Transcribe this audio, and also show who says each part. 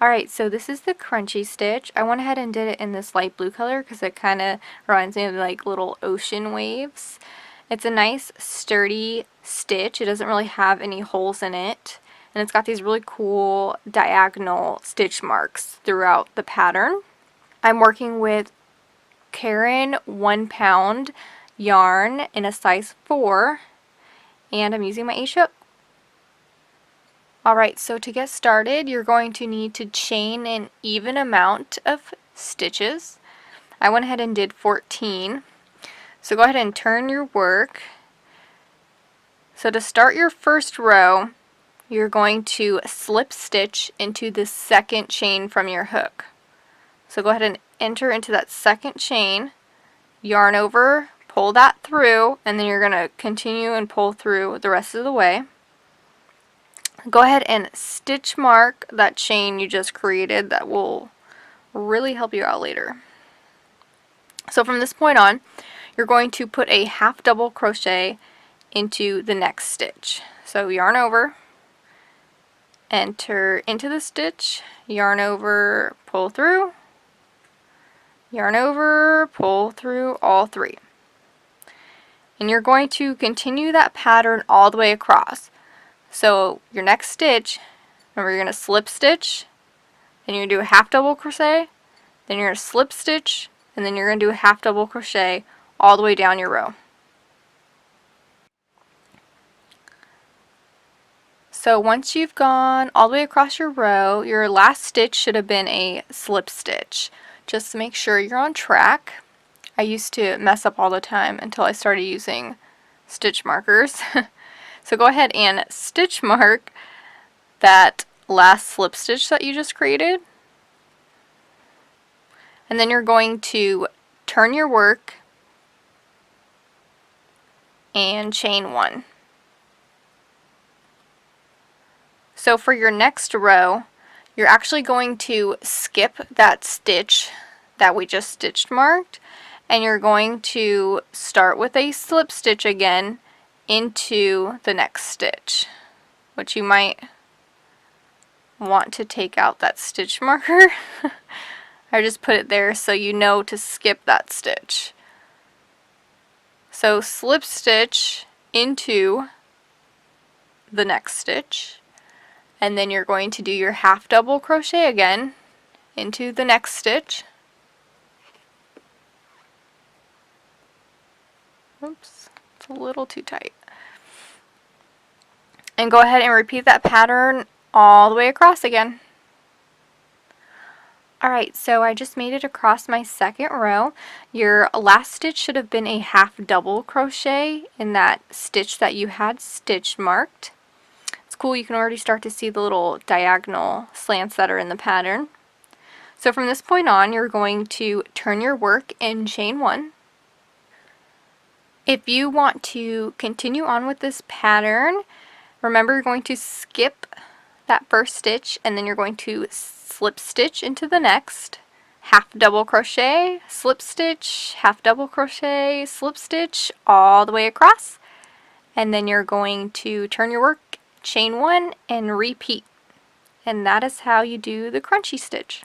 Speaker 1: Alright, so this is the crunchy stitch. I went ahead and did it in this light blue color because it kind of reminds me of like little ocean waves. It's a nice sturdy stitch. It doesn't really have any holes in it. And it's got these really cool diagonal stitch marks throughout the pattern. I'm working with Caron 1 pound yarn in a size 4. And I'm using my H hook. Alright, so to get started, you're going to need to chain an even amount of stitches. I went ahead and did 14. So go ahead and turn your work. So to start your first row, you're going to slip stitch into the second chain from your hook. So go ahead and enter into that second chain, yarn over, pull that through, and then you're going to continue and pull through the rest of the way. Go ahead and stitch mark that chain you just created. That will really help you out later. So from this point on, you're going to put a half double crochet into the next stitch. So yarn over, enter into the stitch, yarn over, pull through, yarn over, pull through all 3. And you're going to continue that pattern all the way across. So your next stitch, remember you're going to slip stitch, then you're going to do a half double crochet, then you're going to slip stitch, and then you're going to do a half double crochet all the way down your row. So once you've gone all the way across your row, your last stitch should have been a slip stitch. Just to make sure you're on track. I used to mess up all the time until I started using stitch markers. So go ahead and stitch mark that last slip stitch that you just created. And then you're going to turn your work and chain 1. So for your next row, you're actually going to skip that stitch that we just stitch marked, and you're going to start with a slip stitch again into the next stitch, which you might want to take out that stitch marker. I just put it there so you know to skip that stitch. So slip stitch into the next stitch, and then you're going to do your half double crochet again into the next stitch. Oops, it's a little too tight. And go ahead and repeat that pattern all the way across again. Alright, so I just made it across my second row. Your last stitch should have been a half double crochet in that stitch that you had stitch marked. It's cool, you can already start to see the little diagonal slants that are in the pattern. So from this point on, you're going to turn your work and chain 1. If you want to continue on with this pattern, remember you're going to skip that first stitch and then you're going to slip stitch into the next, half double crochet, slip stitch, half double crochet, slip stitch all the way across, and then you're going to turn your work, chain 1, and repeat. And that is how you do the crunchy stitch.